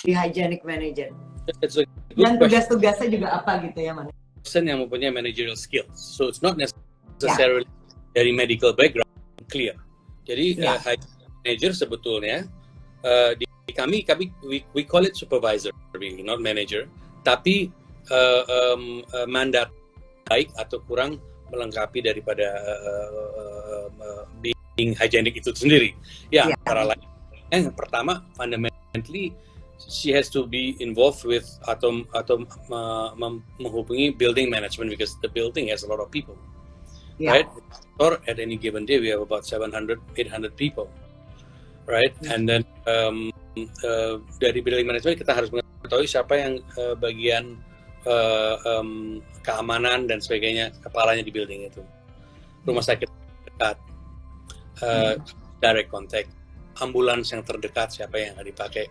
di hygienic manager? It's a good Dan question. tugas-tugasnya juga apa gitu ya, Man? Person yang mempunyai managerial skills. So it's not necessarily dari medical background, clear. Jadi manager sebetulnya di kami we call it supervisor really, not manager. Tapi mandat baik atau kurang melengkapi daripada being hygienic itu sendiri. Ya, antara lain yang pertama fundamentally she has to be involved with atau menghubungi building management because the building has a lot of people, right? Or at any given day we have about 700-800 people, right? And then dari building management kita harus mengetahui siapa yang bagian keamanan dan sebagainya, kepalanya di building itu, rumah sakit dekat, direct contact, ambulans yang terdekat siapa yang akan dipakai,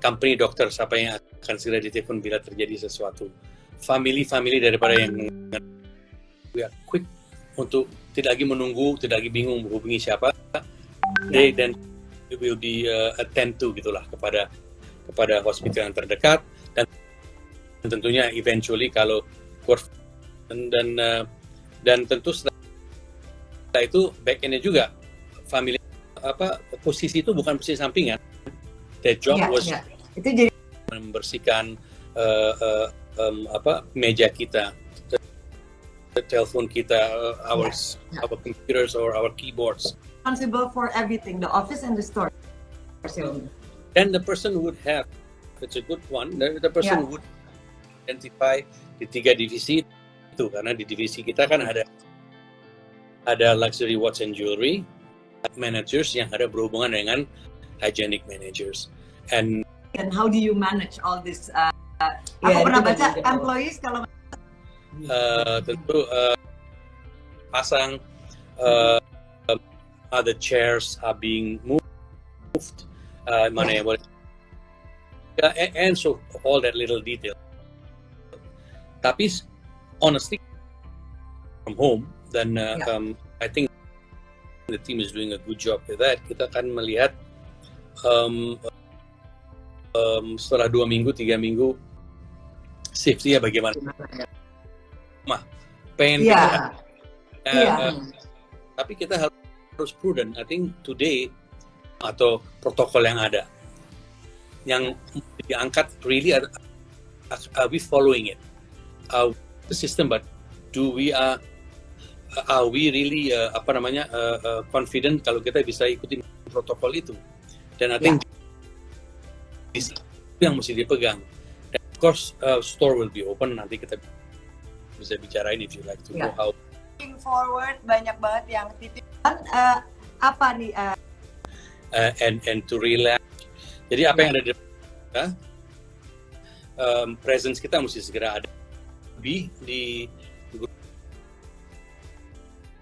company dokter siapa yang akan segera ditelepon bila terjadi sesuatu, family daripada yang we are quick untuk tidak lagi menunggu, tidak lagi bingung menghubungi siapa, they then will be attend to gitulah kepada hospital yang terdekat, dan tentunya eventually kalau dan tentu setelah itu back end-nya juga family posisi itu bukan posisi sampingan. Their job was itu jadi membersihkan meja kita, telepon kita, our computers or our keyboards. Responsible for everything, the office and the store. Then the person would have, it's a good one. The person would identify di 3 divisi itu, karena di divisi kita kan ada luxury watch and jewelry managers yang ada berhubungan dengan hygienic managers. And how do you manage all this? Aku pernah baca employees kalau tentu pasang other chairs are being moved, mana yang boleh, and so all that little detail. Tapi honestly from home, dan I think the team is doing a good job with that. Kita akan melihat setelah 2 minggu, 3 minggu safety-nya bagaimana. Pengen tapi kita harus prudent. I think today atau protokol yang ada yang diangkat really are we following it? The system, but are we really confident kalau kita bisa ikutin protokol itu? Dan I think itu yang mesti dipegang. And of course, store will be open. Nanti kita bisa bicarain if you like to know how. Looking forward, banyak banget yang titipan. Apa nih? And to relax. Jadi apa yang ada di kita, presence kita mesti segera ada di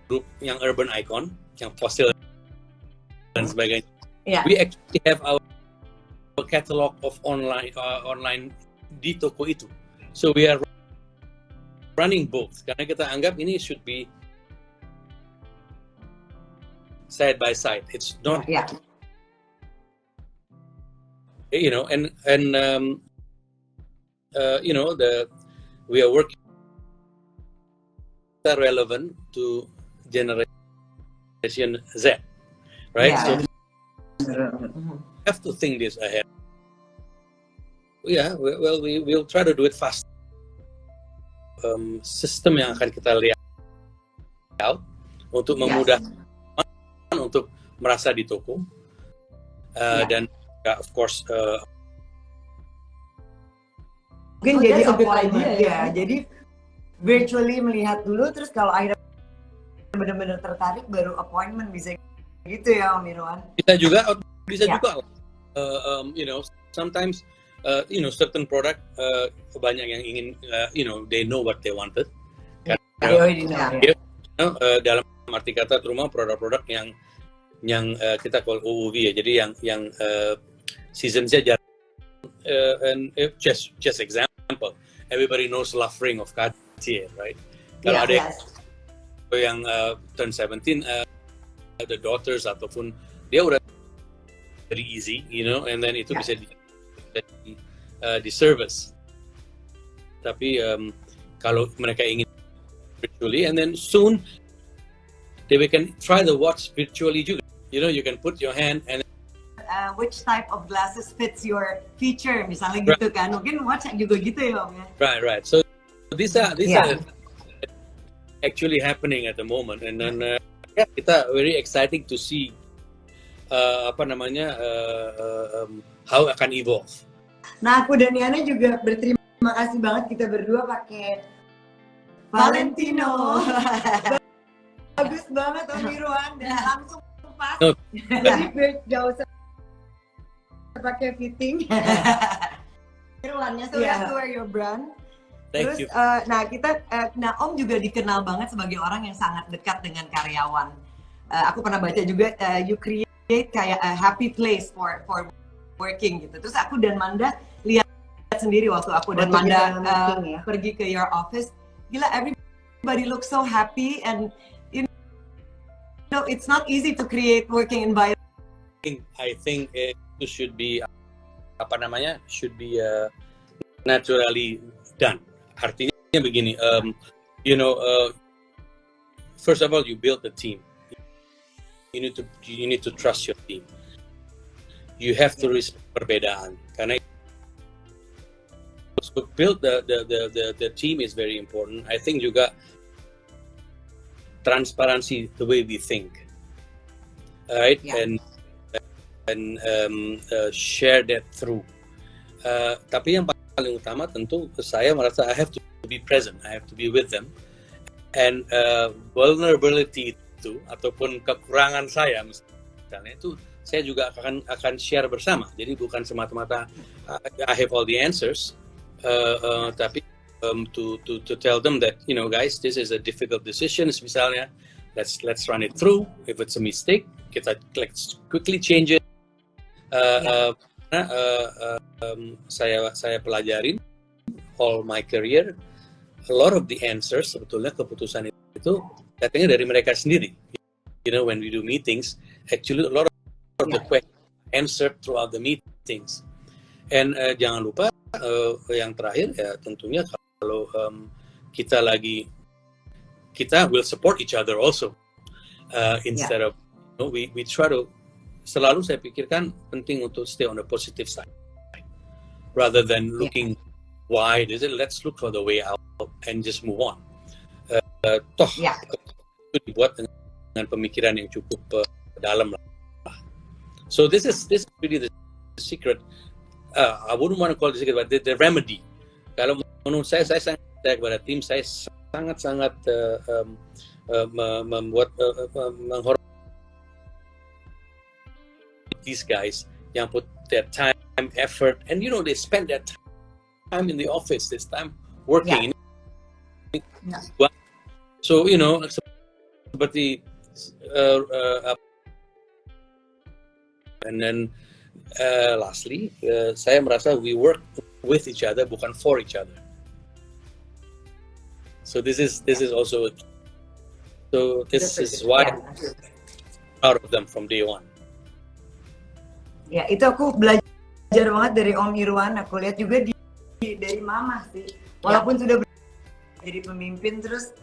grup yang urban icon, yang fossil dan sebagainya. We actually have our catalog of online di toko itu. So we are running both karena kita anggap ini should be side by side. It's not, we are working relevant to generation Z, right? So have to think this ahead. We'll try to do it fast. Sistem yang akan kita lihat untuk memudahkan untuk merasa di toko, dan of course mungkin jadi appointment jadi virtually melihat dulu, terus kalau akhirnya benar-benar tertarik baru appointment, bisa gitu ya Om Irwan? Bisa juga sometimes certain product banyak yang ingin they know what they wanted. Dalam arti kata terutama produk-produk yang kita call OOV ya, jadi yang seasonnya jarang. And just example, everybody knows Love Ring of Cartier, right? Kalau ada yang turn 17, the daughters ataupun dia udah very easy, and then itu bisa di service. Tapi kalau mereka ingin virtually, and then soon they can try the watch virtually juga. You know, you can put your hand and which type of glasses fits your feature, misalnya gitu kan. Mungkin watch juga gitu ya Om ya. Right. So these are actually happening at the moment, and then kita very exciting to see how akan evolve. Nah, aku dan Yana juga berterima kasih banget kita berdua pakai Valentino. Bagus banget Om Irwan dan langsung pas. Jadi gak usah pakai fitting. Irwannya so you have to wear your brand. Thank Terus you. nah Om juga dikenal banget sebagai orang yang sangat dekat dengan karyawan. Aku pernah baca juga you create kayak a happy place for working gitu. Terus aku dan Manda lihat sendiri waktu aku dan Manda pergi ke your office. Gila, everybody looks so happy, and you know it's not easy to create working environment. I think it should be naturally done. Artinya begini, first of all you build a team. You need to trust your team. You have to respect perbedaan, karena to build the team is very important. I think juga transparansi, the way we think, right? And share that through. Tapi yang paling utama tentu saya merasa I have to be present, I have to be with them, and vulnerability itu ataupun kekurangan saya misalnya itu saya juga akan share bersama. Jadi bukan semata-mata I have all the answers, tapi to tell them that, you know, guys, this is a difficult decision misalnya, let's run it through. If it's a mistake, let's quickly change it. Saya pelajarin all my career, a lot of the answers, sebetulnya keputusan itu datangnya dari mereka sendiri. You know, when we do meetings, actually a lot of the questions answered throughout the meetings. And jangan lupa yang terakhir ya tentunya kalau kita will support each other also, instead of, you know, we try to, selalu saya pikirkan penting untuk stay on the positive side rather than looking why. Let's look for the way out and just move on. Itu dibuat dengan pemikiran yang cukup dalam lah. So this is really the secret. I wouldn't want to call it the secret, but the remedy. Kalau menurut saya sangat percaya kepada tim, saya sangat menghormati these guys yang put their time, effort, and you know they spend their time in the office, this time working. So you know, seperti and then lastly, saya merasa we work with each other, bukan for each other. So this is also this is why I'm proud of them from day one. Ya, itu aku belajar banget dari Om Irwan. Aku lihat juga dari Mama sih. Walaupun sudah jadi pemimpin, terus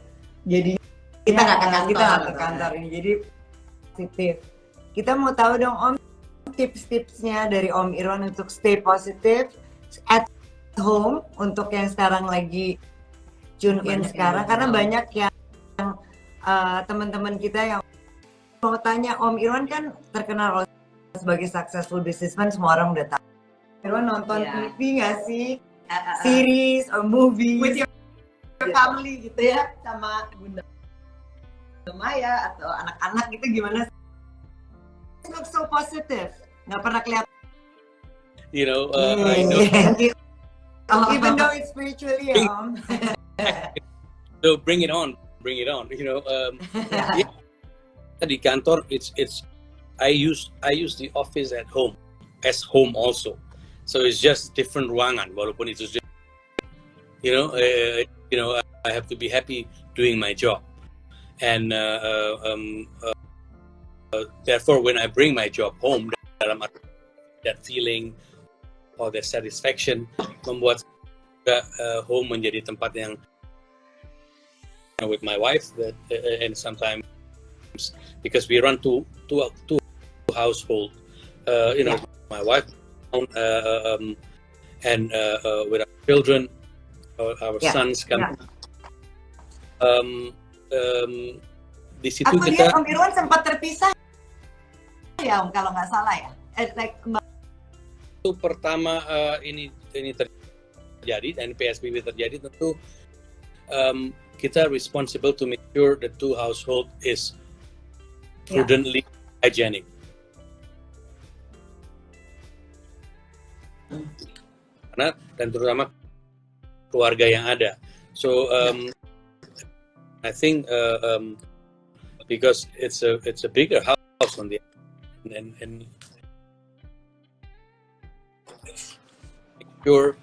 jadi kita nggak ke kantor ini. Jadi positif. Kita mau tahu dong Om, tips-tipsnya dari Om Irwan untuk stay positif at home untuk yang sekarang lagi tune in sekarang. Karena banyak yang teman-teman kita yang mau tanya, Om Irwan kan terkenal sebagai successful businessman, semua orang udah tahu. Irwan nonton TV nggak sih? Series or movies with your family gitu ya, sama Bunda Maia atau anak-anak gitu, gimana? Look so positive, nggak pernah kelihatan. You know, I know. Even though it's spiritually, So bring it on. You know, di kantor it's I use the office at home as home also, so it's just different ruangan. Walaupun itu, you know, I have to be happy doing my job, and therefore when I bring my job home, dalam that feeling or their satisfaction, membuat home menjadi tempat yang with my wife and sometimes because we run two household, my wife and with our children, our sons come. Di situ aku kita. lihat Om Irwan sempat terpisah ya Om, kalau nggak salah ya. Itu pertama ini terjadi dan PSBB terjadi, tentu kita responsible to make sure the two household is prudently hygienic. Karena dan terutama keluarga yang ada. So I think because it's a bigger house on the and make sure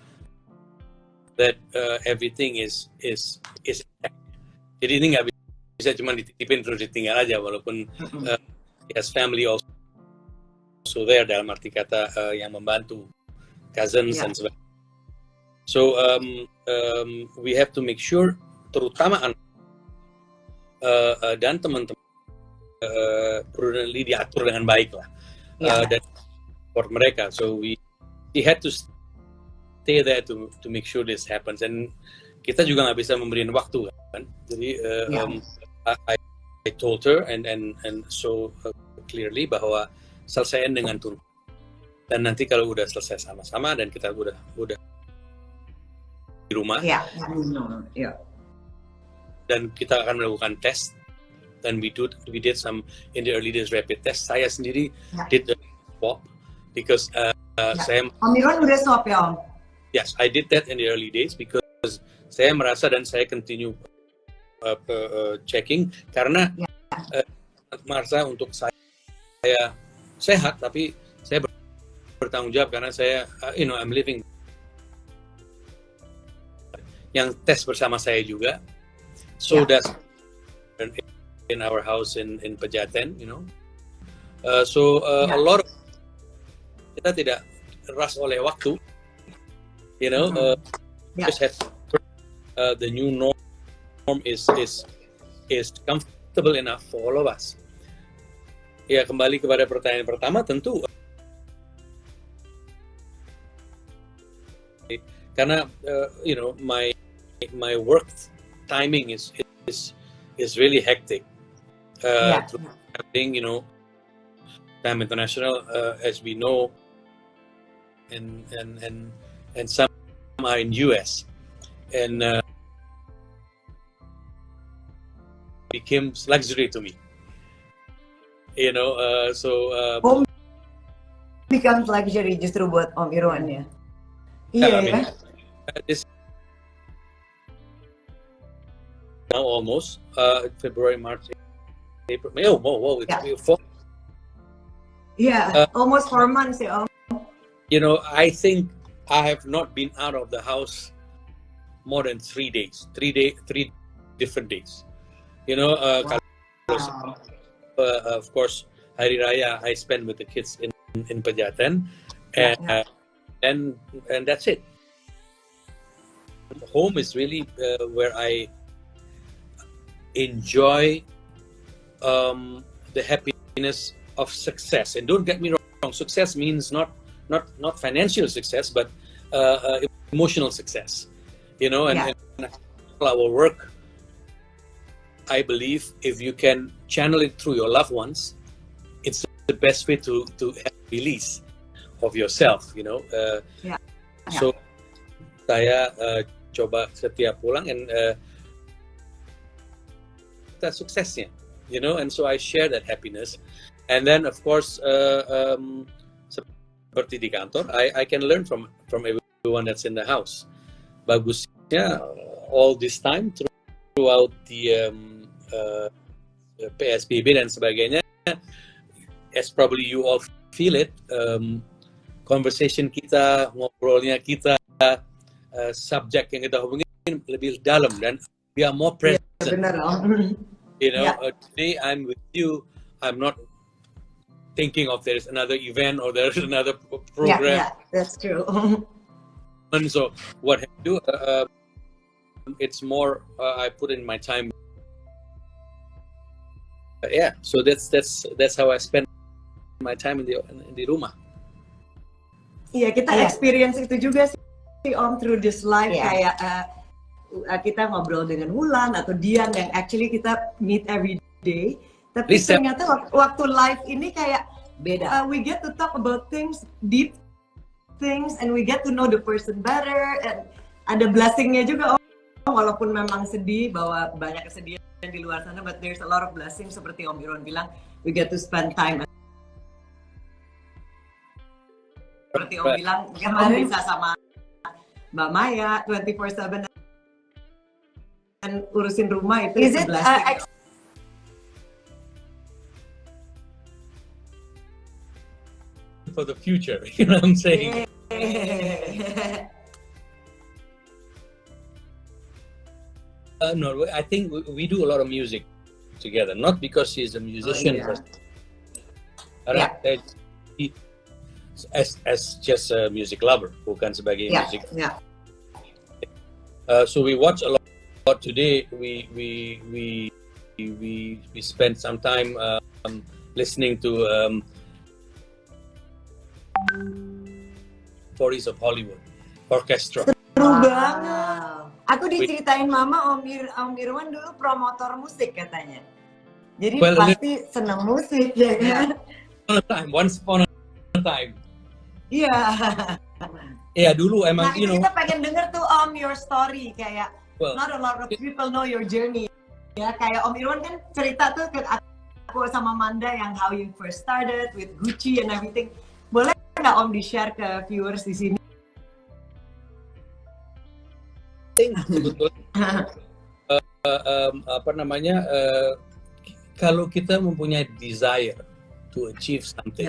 that everything is jadi ini nggak bisa cuma dititipin terus ditinggal aja, walaupun as family also there, dalam arti kata yang membantu cousins and sebagainya. So we have to make sure, terutama anak dan teman-teman prudently diatur dengan baik lah, dan support mereka. So we had to stay there to make sure this happens. And kita juga nggak bisa memberikan waktu kan. Jadi I told her and so clearly bahwa selesaiin dengan turun. Dan nanti kalau udah selesai sama-sama dan kita udah di rumah, dan kita akan melakukan tes, dan we did some in the early days rapid test. Saya sendiri did the swab because saya. Om Irwan udah swab ya Om? Yes, I did that in the early days because saya merasa dan saya continue checking karena merasa untuk saya sehat, tapi saya bertanggung jawab karena saya I'm living yang tes bersama saya juga. So that's in our house in Pejaten, so a lot of kita tidak rush oleh waktu, just have the new norm is comfortable enough for all of us. Ya, kembali kepada pertanyaan pertama, tentu karena my work timing is really hectic. Having Time International, as we know, and some are in US, and became luxury to me. Home becomes luxury justru buat Om Irwan ya. Iya. This now almost February, March, April, May. It's 4. Yeah, almost 4 months ya Om. I think I have not been out of the house more than 3 days. 3 different days. Of course, Hari Raya I spend with the kids in Pejaten, and that's it. Home is really where I enjoy the happiness of success. And don't get me wrong, success means not financial success, but emotional success. And our work, I believe, if you can channel it through your loved ones, it's the best way to have release of yourself. So saya coba setiap pulang and that's suksesnya, and so I share that happiness. And then of course seperti di kantor, I can learn from everyone that's in the house. Bagusnya all this time throughout the PSBB dan sebagainya, as probably you all feel it, conversation kita, ngobrolnya kita, subject yang kita hubungin lebih dalam dan we are more present. Benar. Today I'm with you. I'm not thinking of there's another event or there's another Yeah, program. yeah, that's true. And so what I do, it's more I put in my time. Yeah, so that's how I spend my time in the rumah. Iya, kita experience itu juga sih Om through this life. Kayak kita ngobrol dengan Wulan atau Dian yang actually kita meet every day. Tapi ternyata waktu live ini kayak beda. We get to talk about things, deep things, and we get to know the person better. And ada blessingnya juga Om, walaupun memang sedih bahwa banyak kesedihan di luar sana, but there's a lot of blessing seperti Om Irwan bilang, we get to spend time. Seperti Om bilang, Om bisa sama Mbak Maia 24/7 dan urusin rumah itu blessing. For the future, you know what I'm saying? No, I think we do a lot of music together. Not because she's a musician, as just a music lover, bukan sebagai music. Yeah. So we watch a lot today. We spend some time listening to Stories of Hollywood Orchestra. Seru banget. Aku diceritain Mama Om Irwan dulu promotor musik katanya. Jadi pasti senang musik ya kan? Once upon a time. Iya. Iya dulu emang. Nah, kita pengen denger tuh Om your story kayak not a lot of people know your journey. Ya kayak Om Irwan kan cerita tuh ke aku sama Manda yang how you first started with Gucci and everything. Boleh nggak Om di-share ke viewers di sini? Sebetulnya kalau kita mempunyai desire to achieve something,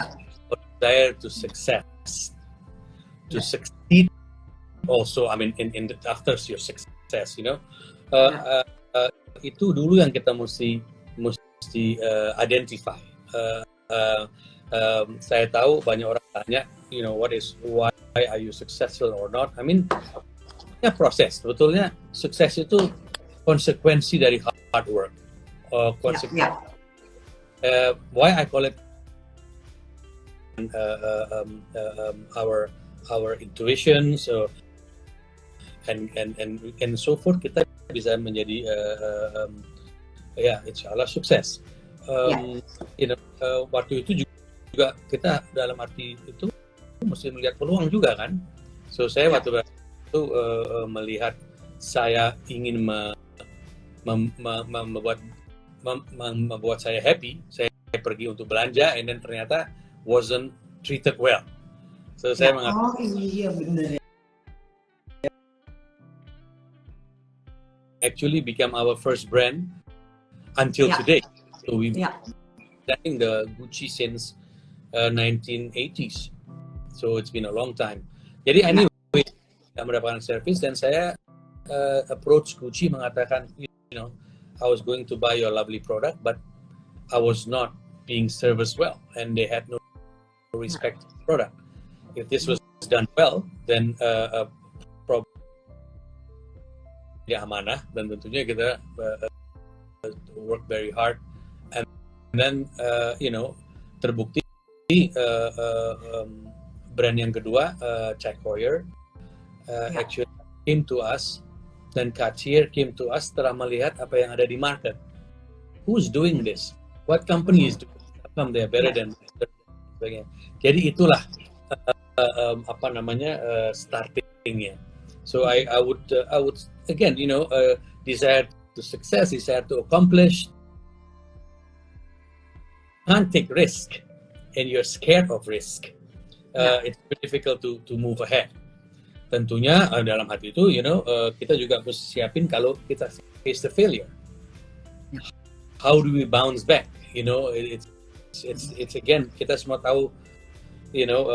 or desire to success, to succeed also, I mean in after your success, you know, itu dulu yang kita mesti identify. Saya tahu banyak orang tanya, you know, why are you successful or not? I mean, proses. Sebetulnya sukses itu konsekuensi dari hard work. Why I call it our intuition, so and so forth, kita bisa menjadi insyaallah sukses. You know, waktu itu juga kita dalam arti itu mesti melihat peluang juga kan. So saya waktu itu melihat saya ingin membuat saya happy, saya pergi untuk belanja, and then ternyata wasn't treated well. So saya mengatakan, iya benar. Actually become our first brand until today. So we selling the Gucci since 1980s. So it's been a long time. Jadi anyway, saya mendapatkan service dan saya approach Gucci mengatakan, you know, I was going to buy your lovely product, but I was not being serviced well, and they had no respect for the product. If this was done well, then probably amanah, dan tentunya kita work very hard, and then you know, terbukti brand yang kedua, Jack Heuer, actually came to us, dan Cartier came to us setelah melihat apa yang ada di market. Who's doing this? What company is doing this? How come they are better than sebagainya. Jadi itulah startingnya. So I would again, you know, desire to success, desire to accomplish. Can't take risk, and you're scared of risk. It's very difficult to move ahead. Tentunya dalam hati itu, you know, kita juga harus siapin kalau kita face the failure. How do we bounce back? You know, it's again, kita semua tahu, you know,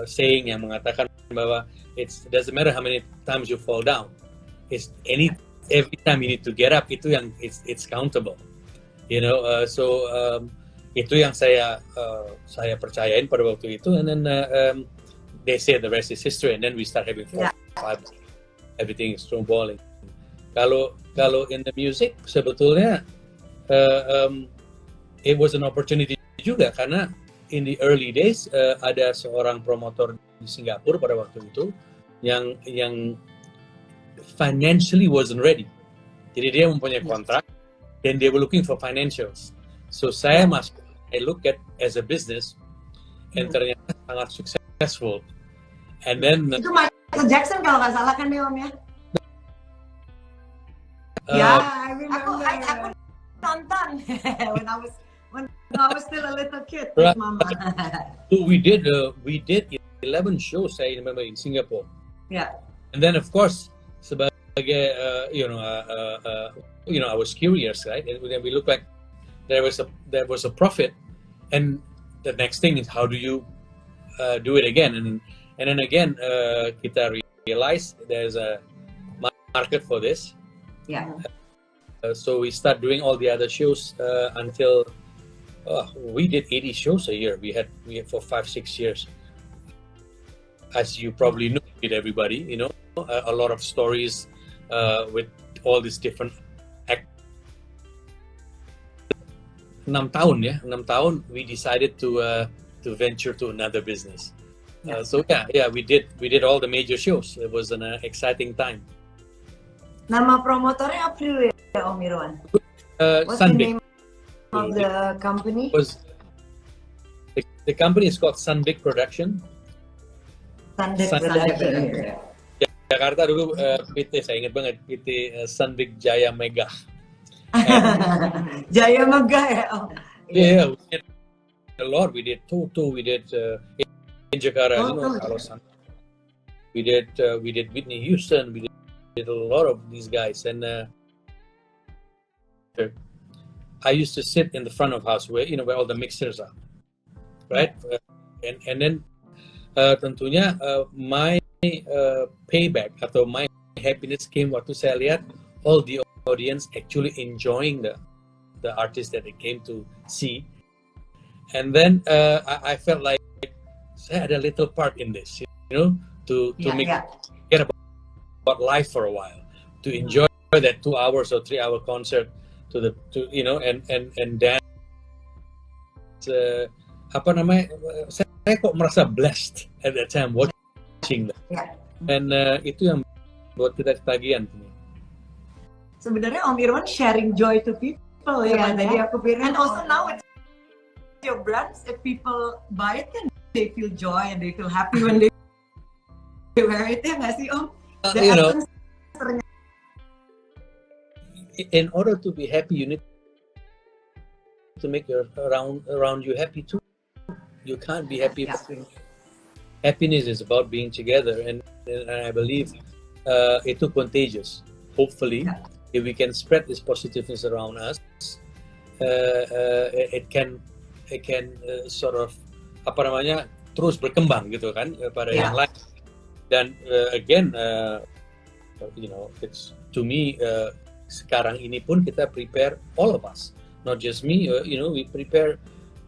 saying yang mengatakan bahwa it doesn't matter how many times you fall down. It's every time you need to get up, itu yang it's countable. You know, itu yang saya percayain pada waktu itu, and then they say the rest is history, and then we start having 4, 5, everything is snowballing. Kalau in the music sebetulnya it was an opportunity juga, karena in the early days ada seorang promotor di Singapura pada waktu itu yang financially wasn't ready. Jadi dia mempunyai kontrak dan they were looking for financials. So saya masuk, I look at as a business, and ternyata sangat successful. And then itu Michael Jackson kalau nggak salah kan deh Om ya? Aku nonton when I was still a little kid with Mama. So we did 11 shows, I remember, in Singapore. Yeah. And then of course sebagai I was curious, right? And then we looked like there was a profit, and the next thing is how do you do it again? And then again kita realize there's a market for this. Yeah. So we start doing all the other shows until we did 80 shows a year. We had for 5-6 years. As you probably know, with everybody, a lot of stories with all these different 6 tahun we decided to venture to another business. So we did all the major shows. It was an exciting time. Nama promotornya apa dulu ya Om Irwan? What's Sunbig. the name of the company? The company is called Sunbig Production. Sunbig Sunbig. Production. Jakarta dulu PT, saya ingat banget, PT Sunbig Jaya Mega. Jaya Mega ya Om? Yeah, we did a lot. We did Toto, we did in Jakarta, Carlos. We did Whitney Houston, we did a lot of these guys, and I used to sit in the front of house where all the mixers are, right? And then tentunya my payback atau my happiness came waktu saya lihat all the audience actually enjoying the artist that they came to see, and then I felt like saya ada little part in this, to get about life for a while, to enjoy that 2 hours or 3 hour concert and dance. Saya kok merasa blessed at that time watching that. And itu yang buat kita ketagihan. Sebenarnya Om Irwan sharing joy to people ya. Tadi aku pikir. And also now it's your brands. If people buy it, kan they feel joy and they feel happy when they wear it, ya nggak sih Om? In order to be happy, you need to make your around you happy too. You can't be happy. Happiness is about being together, and I believe itu contagious. Hopefully, if we can spread this positiveness around us, it can sort of terus berkembang gitu kan pada yang lain. Dan again, it's to me sekarang ini pun kita prepare, all of us, not just me. We prepare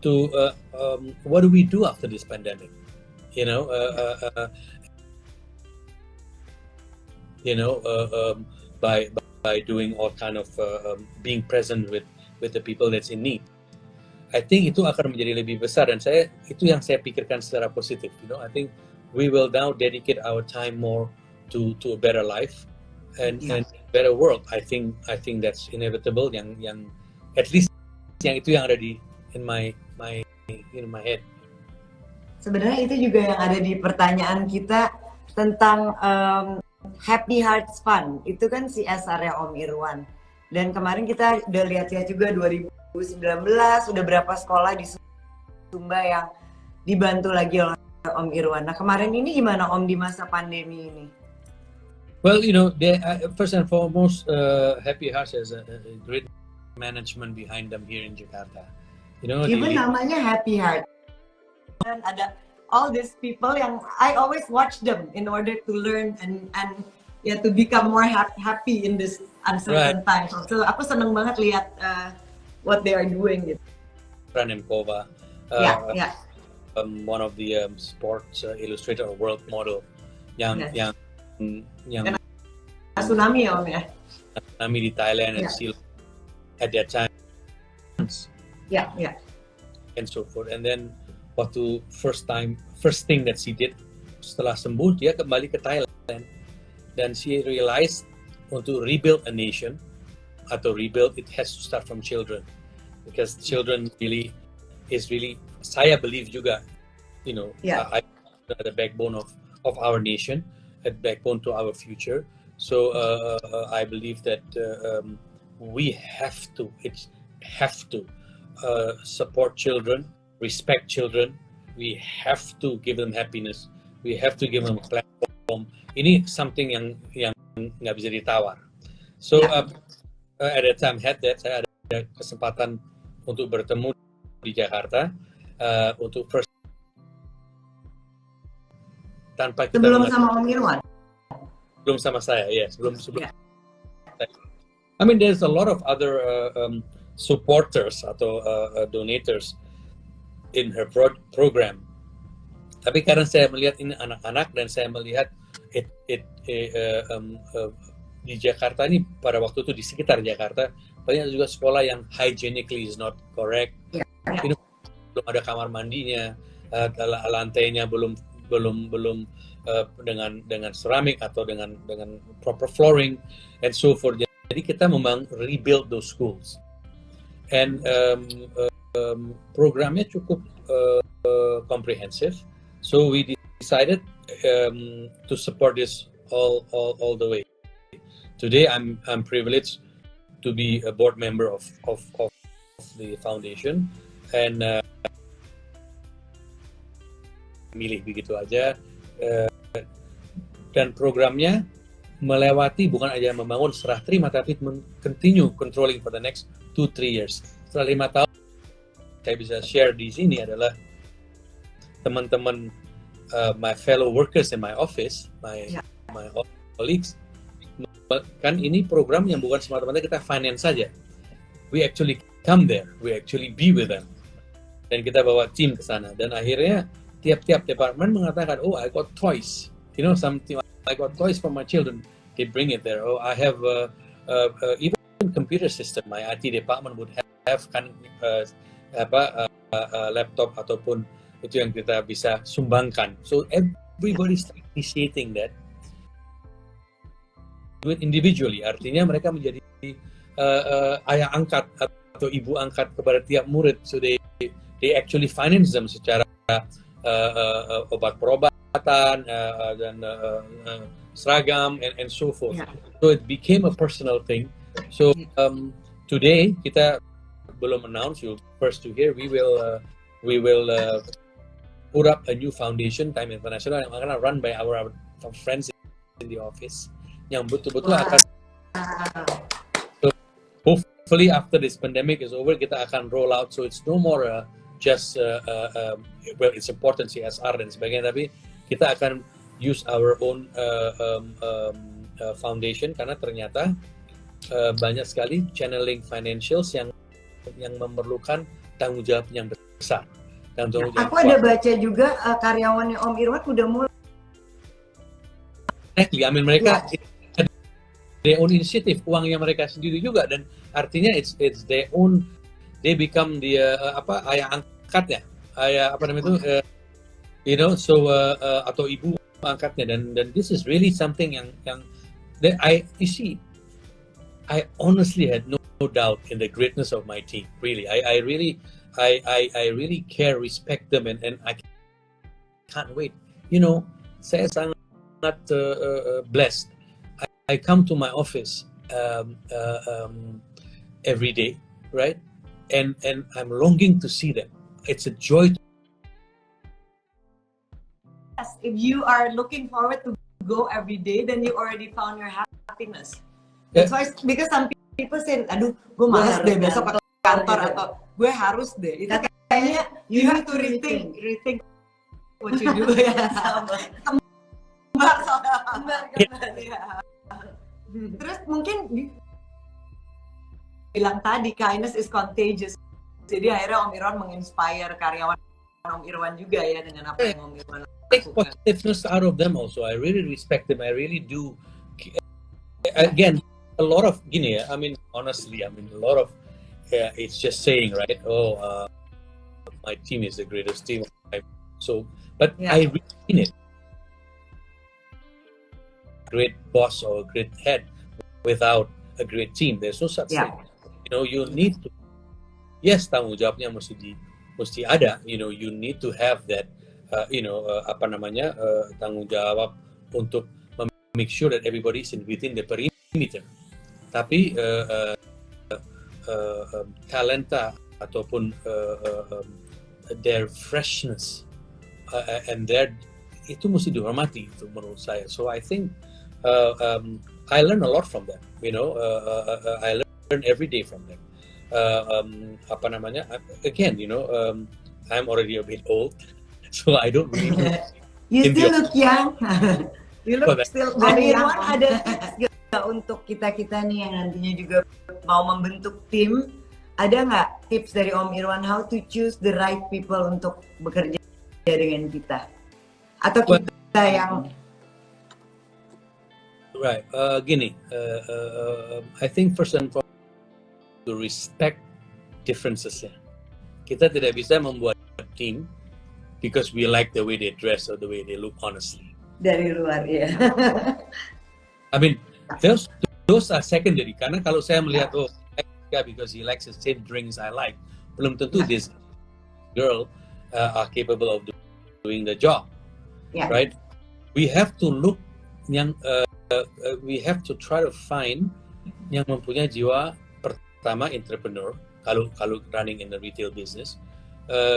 to what do we do after this pandemic? By doing all kind of being present with the people that's in need. I think itu akan menjadi lebih besar, dan itu yang saya pikirkan secara positif. I think we will now dedicate our time more to a better life and better world. I think that's inevitable. Yang at least yang itu yang ada in my head. Sebenarnya itu juga yang ada di pertanyaan kita tentang Happy Hearts Fund. Itu kan CSR-nya Om Irwan. Dan kemarin kita udah lihat-lihat juga 2019 udah berapa sekolah di Sumba yang dibantu lagi oleh Om Irwan. Nah kemarin ini gimana Om di masa pandemi ini? Well, first and foremost, Happy Hearts has a great management behind them here in Jakarta. Even namanya Happy Heart. Dan ada all these people yang I always watch them in order to learn and to become more happy in this uncertain time. So aku seneng banget lihat what they are doing gitu. Ranenkova, Ya. one of the sports illustrator or world model yang tsunami ya Om ya. Tsunami di Thailand and still at that time Ya. and so forth. And then waktu first thing that she did setelah sembuh, dia kembali ke Thailand dan she realized untuk rebuild a nation atau rebuild, it has to start from children, because children really saya believe juga, I the backbone of our nation, a backbone to our future. So I believe that we have to support children, respect children. We have to give them happiness. We have to give them a platform. Ini something yang nggak bisa ditawar. So at that time saya ada kesempatan untuk bertemu di Jakarta untuk first tanpa kita sebelum sama Om Irwan. Belum sama saya, sebelum. I mean, there's a lot of other supporters atau donators in her program. Tapi karena saya melihat ini anak-anak dan saya melihat di Jakarta ini pada waktu itu di sekitar Jakarta banyak juga sekolah yang hygienically is not correct. Ini belum ada kamar mandinya, lantainya belum dengan ceramik atau dengan proper flooring and so forth. Jadi kita memang rebuild those schools. And programnya cukup comprehensive. So we decided to support this all the way. Today I'm privileged to be a board member of the foundation and milih begitu aja, dan programnya melewati bukan aja membangun serah terima tapi continue controlling for the next 2-3 years. Setelah 5 tahun saya bisa share di sini adalah teman-teman my fellow workers in my office, my colleagues, kan ini program yang bukan semata-mata kita finance saja. We actually come there, we actually be with them, dan kita bawa tim ke sana, dan akhirnya tiap-tiap departemen mengatakan, oh I got toys, something, I got toys for my children, they bring it there. Oh I have even computer system, my IT department would have kan laptop ataupun itu yang kita bisa sumbangkan. So everybody's initiating that, do it individually. Artinya mereka menjadi ayah angkat atau ibu angkat kepada tiap murid. So they actually finance them secara obat perobatan dan seragam and so forth. So it became a personal thing. So today kita belum announce, you first to hear, we will put up a new foundation, Time International, yang akan run by our friends in the office, yang betul-betul akan, so hopefully after this pandemic is over, kita akan roll out, so it's no more just well, it's important CSR dan sebagainya, tapi kita akan use our own foundation, karena ternyata banyak sekali channeling financials yang memerlukan tanggung jawab yang besar. Aku ada baca juga karyawannya Om Irwan udah mulai. I mean, mereka their own initiative, uangnya mereka sendiri juga, dan artinya it's their own, they become the ayah angkatnya, atau ibu angkatnya, dan this is really something yang that I honestly had no doubt in the greatness of my team. Really, I really care, respect them, and I can't wait. Saya sangat blessed. I come to my office every day, right? And I'm longing to see them. It's a joy. Yes, if you are looking forward to go every day, then you already found your happiness. That's why, because some people say, aduh, gue malas deh besok ke kantor, atau gue harus deh. Itu kayaknya you have to rethink what you do. Ya, kembar ya. Terus mungkin bilang tadi, kindness is contagious. Jadi akhirnya Om Irwan menginspire karyawan Om Irwan juga ya dengan apa yang Om Irwan Take lakukan. positiveness out of them also. I really respect them. I really do. Again, a lot of gini ya. I mean, honestly, a lot of it's just saying, right? Oh, my team is the greatest team. So, but I really mean it. Great boss or a great head without a great team, there's no such thing. You know, you need to. Yes, tanggung jawabnya mesti ada. You know, you need to have that. Tanggung jawab untuk make sure that everybody is within the perimeter. Tapi talenta ataupun their freshness and their itu mesti dihormati itu menurut saya. So I think I learn a lot from them. You know, I learn every day from them. Again, you know, I'm already a bit old. So I don't really know. You still look young. You look still very young. Irwan, ada tips nggak untuk kita nih yang nantinya juga mau membentuk tim? Ada nggak tips dari Om Irwan how to choose the right people untuk bekerja dengan kita? Atau kita yang Right. I think first and foremost to respect differences. Kita tidak bisa membuat tim because we like the way they dress or the way they look, honestly. dari luar ya. I mean, those are secondary. Karena kalau saya melihat, oh, because he likes the same drinks I like, belum tentu this girl are capable of doing the job, right? We have to look we have to try to find yang mempunyai jiwa pertama entrepreneur kalau running in the retail business,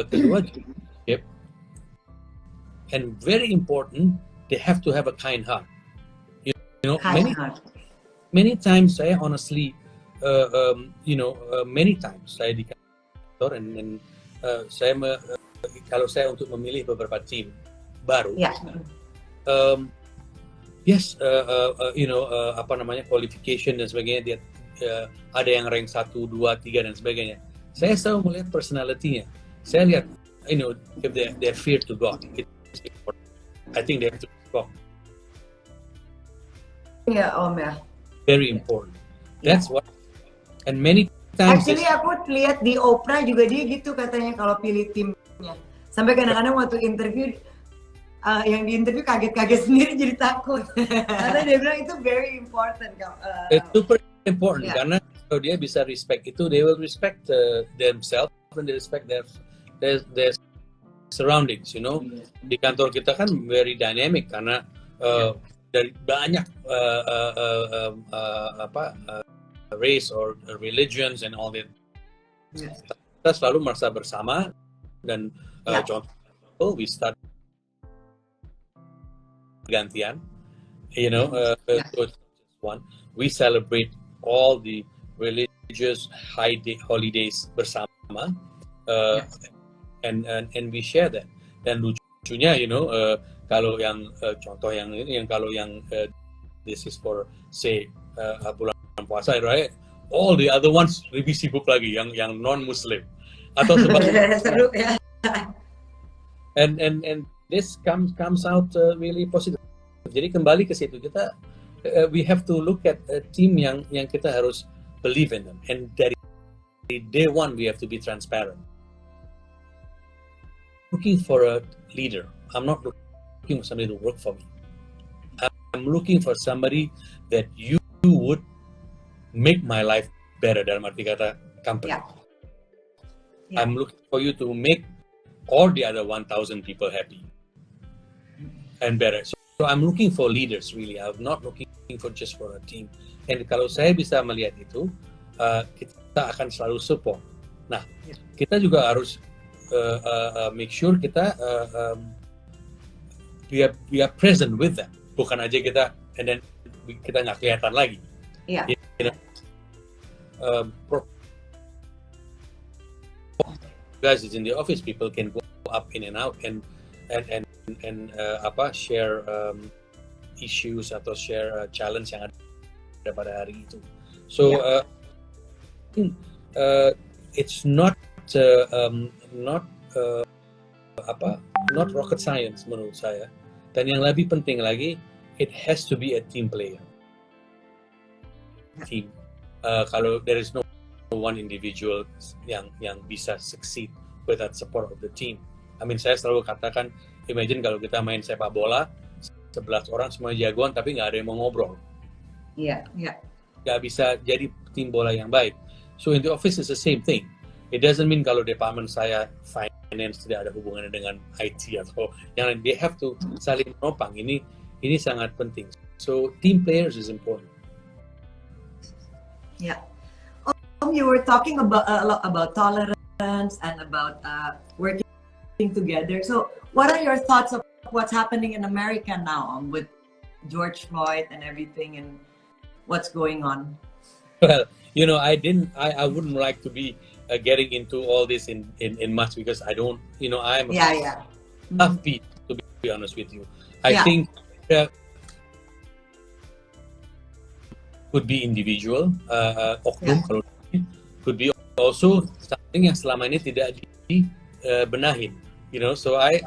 kedua and very important, they have to have a kind heart. You know, many times saya honestly, many times saya di kantor and saya kalau saya untuk memilih beberapa tim baru, qualification dan sebagainya, dia ada yang rank 1, 2, 3 dan sebagainya. Saya selalu melihat personality-nya. Saya lihat, if they fear to God. I think they have to go. Ya Om ya. Very important. That's what. And many times. Actually aku lihat di Oprah juga dia gitu katanya kalau pilih timnya. Sampai kadang-kadang waktu interview yang di interview kaget-kaget sendiri jadi takut. Karena dia bilang itu very important. It's super important karena kalau dia bisa respect itu, they will respect themselves and they respect their surroundings. You know, di kantor kita kan very dynamic karena dari banyak race or religions and all that. Kita selalu merasa bersama dan contoh we start gantian, one. We celebrate all the religious holidays bersama, and we share that. Dan lucunya, kalau yang contoh yang kalau yang this is for say bulan puasa, right? All the other ones lebih sibuk lagi yang non Muslim atau sebaliknya. Seru ya. And this comes out really positive. Jadi kembali ke situ, kita we have to look at a team yang kita harus believe in them, and dari day one we have to be transparent. Looking for a leader. I'm not looking for somebody to work for me. I'm looking for somebody that you would make my life better, dalam arti kata company. I'm looking for you to make all the other 1,000 people happy and better. So I'm looking for leaders really. I'm not looking for just for a team. And kalau saya bisa melihat itu, kita akan selalu support. Nah, kita juga harus make sure kita we are present with them. Bukan aja kita and then kita nggak kelihatan lagi. Guys is in the office, people can go up in and out and share issues atau share challenge yang ada pada hari itu. So it's not not not rocket science menurut saya. Dan yang lebih penting lagi, it has to be a team player. Team. Kalau there is no one individual yang bisa succeed without support of the team. I mean, saya selalu katakan, imagine kalau kita main sepak bola, 11 orang semua jagoan tapi nggak ada yang mau ngobrol. Iya, iya. Nggak bisa jadi tim bola yang baik. So in the office is the same thing. It doesn't mean kalau department saya finance tidak ada hubungannya dengan IT atau yang lain. They have to saling menopang. Ini sangat penting. So team players is important. Yeah. You were talking about a lot about tolerance and about working together. So what are your thoughts of what's happening in America now with George Floyd and everything and what's going on? Well, I wouldn't like to be getting into all this in much because I don't, I am a tough beat, to be honest with you. I think could be individual, oknum kalau could be also something yang selama ini tidak dibenahin, So I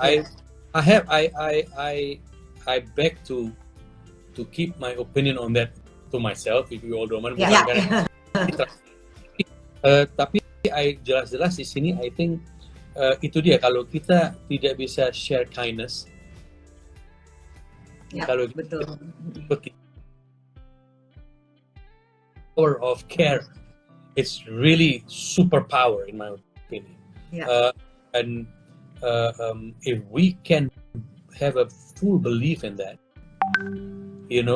beg to keep my opinion on that to myself, if you all don't mind. Tapi jelas-jelas di sini, I think itu dia, kalau kita tidak bisa share kindness, kalau betul. Power of care, it's really superpower in my opinion. And if we can have a full belief in that, the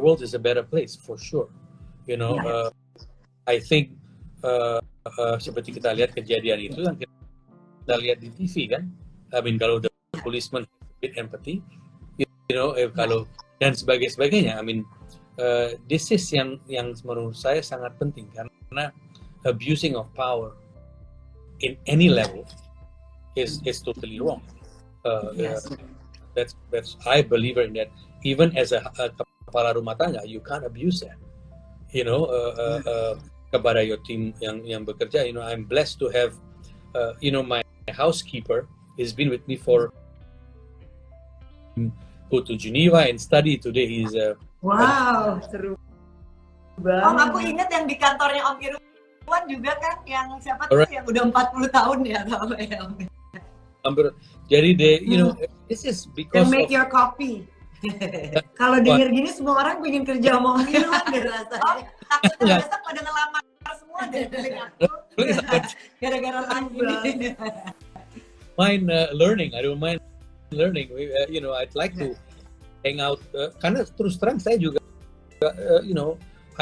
world is a better place for sure. I think seperti kita lihat kejadian itu yang kita lihat di TV kan. I mean, kalau the policeman with empathy, kalau dan sebagainya. I mean, this is yang menurut saya sangat penting karena abusing of power in any level is totally wrong. That's I believe in that. Even as a kepala rumah tangga, you can't abuse that. Kepada your team yang bekerja. I'm blessed to have, my housekeeper has been with me for go to Geneva and study. Today he's wow, seru banget. Om, aku ingat yang di kantornya Om Irwan juga kan, yang siapa tuh yang udah 40 tahun ya, atau apa ya Om? Jadi this is because make your coffee. Kalau denger gini semua orang pengen kerja sama Om Irwan deh rasanya. Takutnya besok pada ngelamar semua deh dari aku. Gara-gara lagi. Mind learning. I don't mind learning. I'd like to hang out. Karena terus terang saya juga,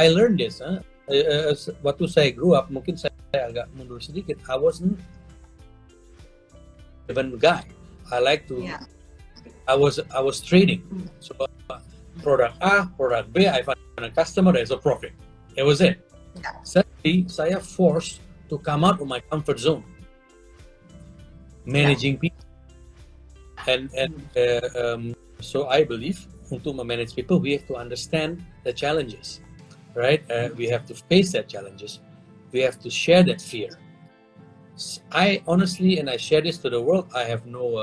I learned this. Waktu saya grew up, mungkin saya agak mundur sedikit. I wasn't even guy. I like to. I was trading. So product A, product B, I find a customer, there's a profit. It was it. Suddenly, saya forced to come out of my comfort zone. Managing people. And so I believe untuk manage people, we have to understand the challenges, right? We have to face that challenges. We have to share that fear. I honestly, and I share this to the world, I have no,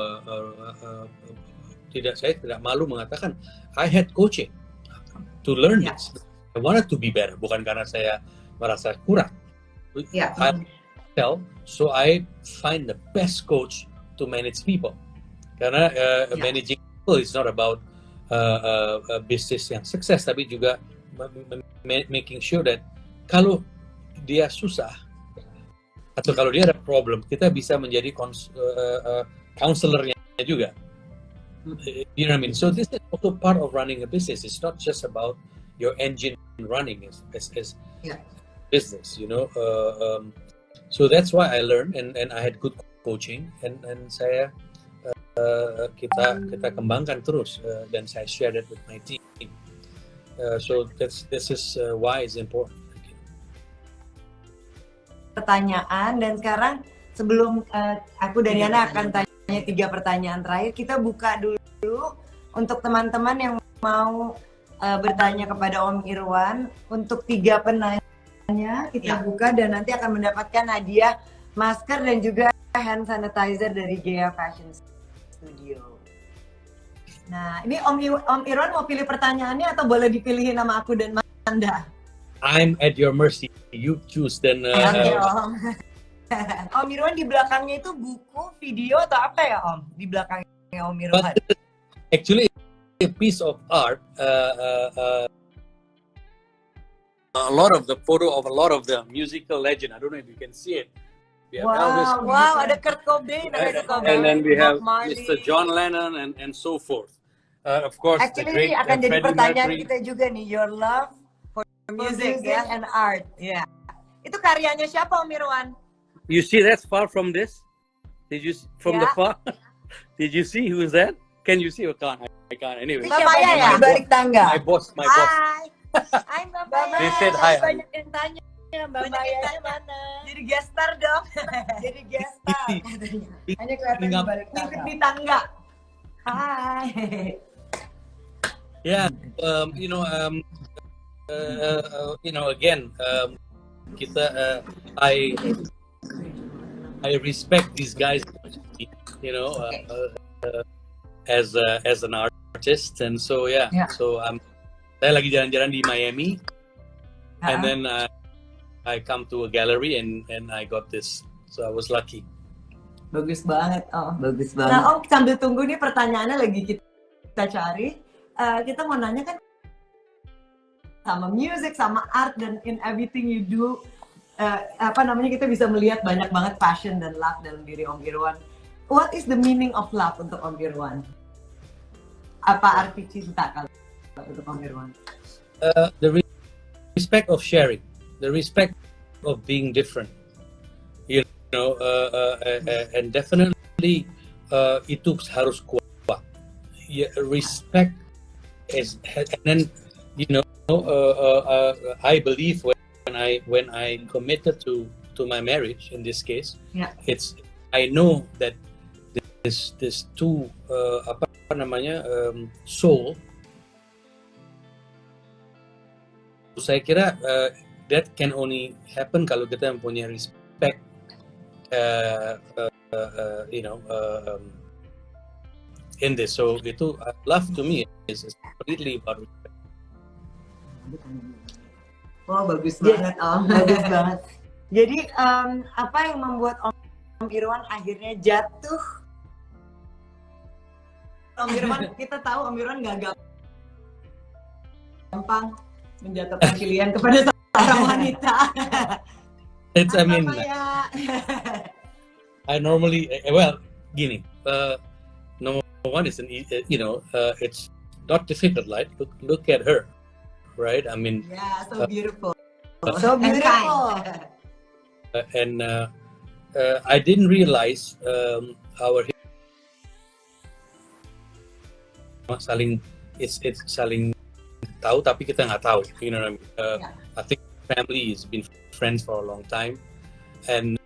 saya tidak malu mengatakan, I had coaching to learn this. I wanted to be better, bukan karena saya merasa kurang. So I find the best coach to manage people. Karena managing people is not about business yang sukses, tapi juga making sure that kalau dia susah atau kalau dia ada problem, kita bisa menjadi counselornya juga. You know what I mean? So this is also part of running a business. It's not just about your engine running as business, So that's why I learned and I had good coaching and saya kita kembangkan terus dan saya share that with my team. So this is why it's important. Pertanyaan, dan sekarang sebelum aku dan Yana akan tanya 3 pertanyaan terakhir, kita buka dulu untuk teman-teman yang mau bertanya kepada Om Irwan untuk 3 penanya kita buka dan nanti akan mendapatkan hadiah masker dan juga hand sanitizer dari Gea Fashion Studio. Nah, ini Om Irwan mau pilih pertanyaannya atau boleh dipilihin nama aku dan Manda? I'm at your mercy. You choose then. Om. Om Irwan di belakangnya itu buku, video atau apa ya Om? Di belakangnya Om Irwan. Actually, a piece of art. A lot of the photo of a lot of the musical legend. I don't know if you can see it. We have Elvis, Wow, ada Kurt Cobain, and then we have Marley. Mr. John Lennon and so forth. Of course, Actually, the great ini akan jadi Freddie pertanyaan Mercury. kita juga nih, your love for music and art. Ya. Itu karyanya siapa Om Irwan? You see, that's far from this. Did you from the far? Did you see who is that? Can you see? I can't. Anyway, Mbak Maia ya? Di balik tangga. my boss. Hai. Hai Mbak Maia. They said hi. Banyak yang tanya Mbak Maia mana? Jadi guest star dong. Jadi guest star katanya. Hanya kelihatan di balik tangga. Ngikut di tangga. Hai. Yeah, again, kita, I respect these guys, as an artist, and so so saya lagi jalan-jalan di Miami, and then I come to a gallery and I got this, so I was lucky. Bagus banget, bagus banget. Nah Om, sambil tunggu nih pertanyaannya lagi kita cari. Kita mau nanya kan sama music, sama art, dan in everything you do, kita bisa melihat banyak banget passion dan love dalam diri Om Irwan. What is the meaning of love untuk Om Irwan? Apa arti cinta kalau untuk Om Irwan? The respect of sharing, the respect of being different, and definitely itu harus kuat. Respect is, and then I believe when I committed to my marriage in this case, I know that this two soul. Saya kira that can only happen kalau kita mempunyai respect, in this. So itu love to me is completely about respect. Wow, bagus banget Om, bagus banget. Jadi apa yang membuat Om Irwan akhirnya jatuh? Om Irwan, kita tahu Om Irwan gak gampang menjatuhkan pilihan kepada seorang wanita. I normally, gini, number one is it's not difficult, right? Look at her, right? I mean, So beautiful. So beautiful. And I didn't realize our saling tahu tapi kita nggak tahu, you know what I mean? I think family has been friends for a long time, and